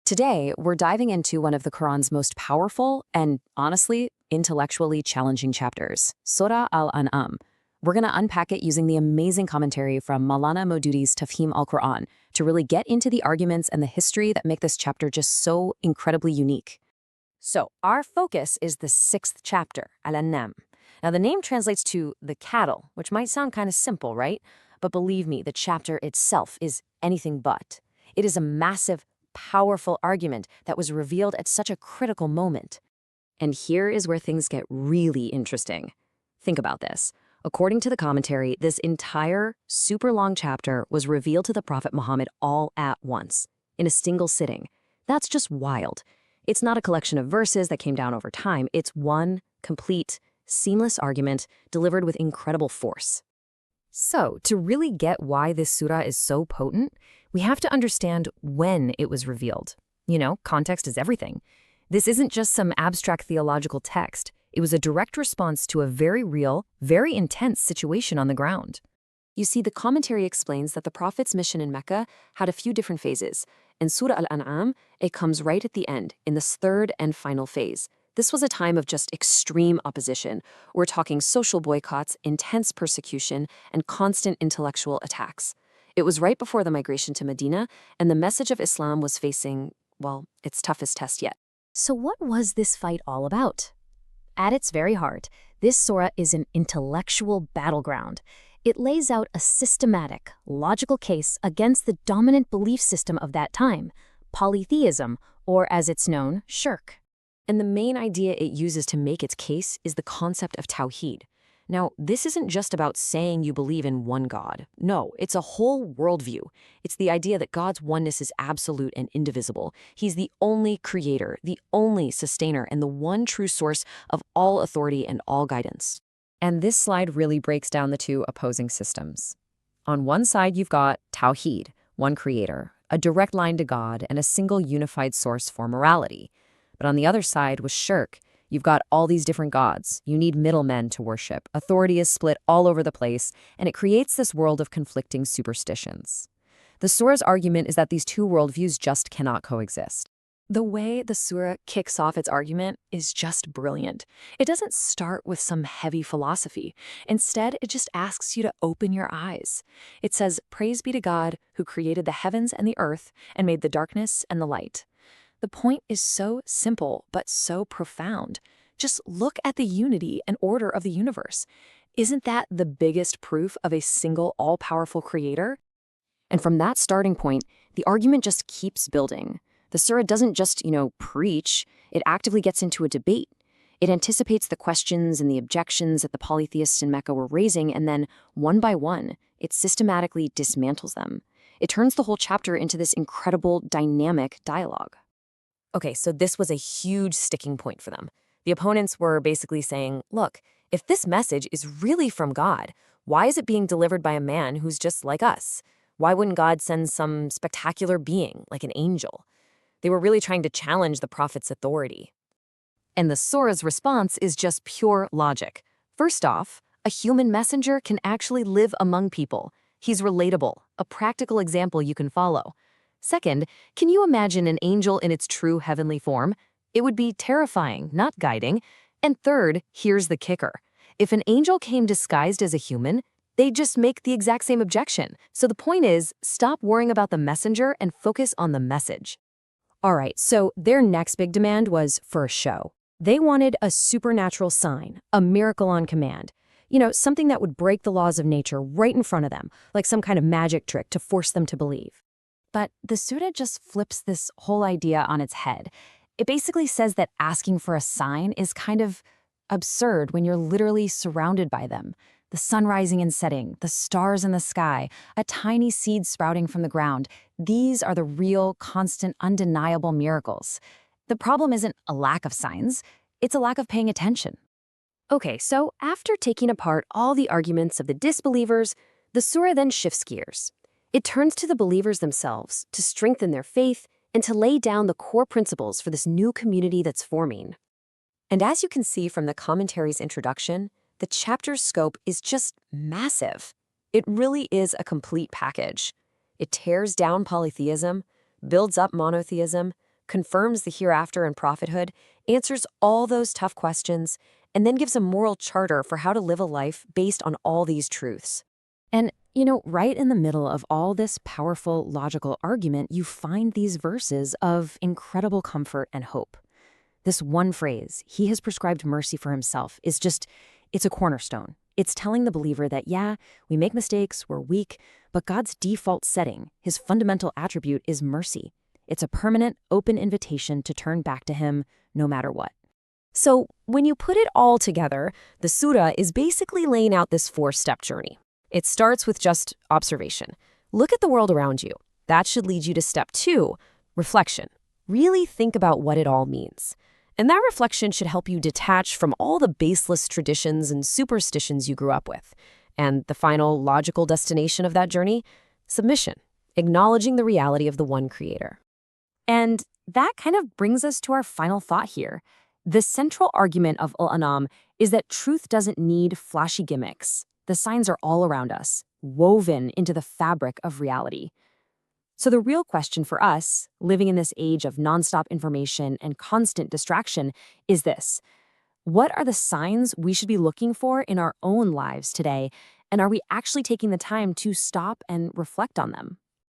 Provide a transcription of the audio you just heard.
Today, we're diving into one of the Quran's most powerful and, honestly, intellectually challenging chapters, Surah Al-An. We're going to unpack it using the amazing commentary from Maulana Maududi's Tafhim al-Quran to really get into the arguments and the history that make this chapter just so incredibly unique. So, our focus is the 6th chapter, Al-An. Now, the name translates to the cattle, which might sound kind of simple, right? But believe me, the chapter itself is anything but. It is a massive, powerful argument that was revealed at such a critical moment. And here is where things get really interesting. Think about this. According to the commentary, this entire super long chapter was revealed to the Prophet Muhammad all at once, in a single sitting. That's just wild. It's not a collection of verses that came down over time. It's one complete, seamless argument delivered with incredible force. So, to really get why this surah is so potent, we have to understand when it was revealed. You know, context is everything. This isn't just some abstract theological text. It was a direct response to a very real, very intense situation on the ground. You see, the commentary explains that the Prophet's mission in Mecca had a few different phases. In Surah Al-An, it comes right at the end, in this third and final phase. This was a time of just extreme opposition. We're talking social boycotts, intense persecution, and constant intellectual attacks. It was right before the migration to Medina, and the message of Islam was facing, well, its toughest test yet. So what was this fight all about? At its very heart, this surah is an intellectual battleground. It lays out a systematic, logical case against the dominant belief system of that time, polytheism, or as it's known, shirk. And the main idea it uses to make its case is the concept of Tawheed. Now, this isn't just about saying you believe in one God. No, it's a whole worldview. It's the idea that God's oneness is absolute and indivisible. He's the only creator, the only sustainer, and the one true source of all authority and all guidance. And this slide really breaks down the two opposing systems. On one side, you've got Tawheed, one creator, a direct line to God, and a single unified source for morality. But on the other side was shirk. You've got all these different gods. You need middlemen to worship. Authority is split all over the place, and it creates this world of conflicting superstitions. The surah's argument is that these two worldviews just cannot coexist. The way the surah kicks off its argument is just brilliant. It doesn't start with some heavy philosophy. Instead, it just asks you to open your eyes. It says, "Praise be to God who created the heavens and the earth and made the darkness and the light." The point is so simple, but so profound. Just look at the unity and order of the universe. Isn't that the biggest proof of a single all-powerful creator? And from that starting point, the argument just keeps building. The surah doesn't just, preach. It actively gets into a debate. It anticipates the questions and the objections that the polytheists in Mecca were raising, and then, one by one, it systematically dismantles them. It turns the whole chapter into this incredible, dynamic dialogue. Okay, so this was a huge sticking point for them. The opponents were basically saying, look, if this message is really from God, why is it being delivered by a man who's just like us? Why wouldn't God send some spectacular being, like an angel? They were really trying to challenge the prophet's authority. And the surah's response is just pure logic. First off, a human messenger can actually live among people. He's relatable, a practical example you can follow. Second, can you imagine an angel in its true heavenly form? It would be terrifying, not guiding. And third, here's the kicker. If an angel came disguised as a human, they'd just make the exact same objection. So the point is, stop worrying about the messenger and focus on the message. All right, so their next big demand was for a show. They wanted a supernatural sign, a miracle on command. Something that would break the laws of nature right in front of them, like some kind of magic trick to force them to believe. But the surah just flips this whole idea on its head. It basically says that asking for a sign is kind of absurd when you're literally surrounded by them. The sun rising and setting, the stars in the sky, a tiny seed sprouting from the ground. These are the real, constant, undeniable miracles. The problem isn't a lack of signs, it's a lack of paying attention. Okay, so after taking apart all the arguments of the disbelievers, the surah then shifts gears. It turns to the believers themselves to strengthen their faith and to lay down the core principles for this new community that's forming. And as you can see from the commentary's introduction, the chapter's scope is just massive. It really is a complete package. It tears down polytheism, builds up monotheism, confirms the hereafter and prophethood, answers all those tough questions, and then gives a moral charter for how to live a life based on all these truths. And, right in the middle of all this powerful logical argument, you find these verses of incredible comfort and hope. This one phrase, "He has prescribed mercy for himself," it's a cornerstone. It's telling the believer that, yeah, we make mistakes, we're weak, but God's default setting, his fundamental attribute, is mercy. It's a permanent, open invitation to turn back to him no matter what. So when you put it all together, the surah is basically laying out this 4-step journey. It starts with just observation. Look at the world around you. That should lead you to step 2, reflection. Really think about what it all means. And that reflection should help you detach from all the baseless traditions and superstitions you grew up with. And the final logical destination of that journey? Submission, acknowledging the reality of the one creator. And that kind of brings us to our final thought here. The central argument of Al-An'am is that truth doesn't need flashy gimmicks. The signs are all around us, woven into the fabric of reality. So the real question for us, living in this age of nonstop information and constant distraction, is this: what are the signs we should be looking for in our own lives today, and are we actually taking the time to stop and reflect on them?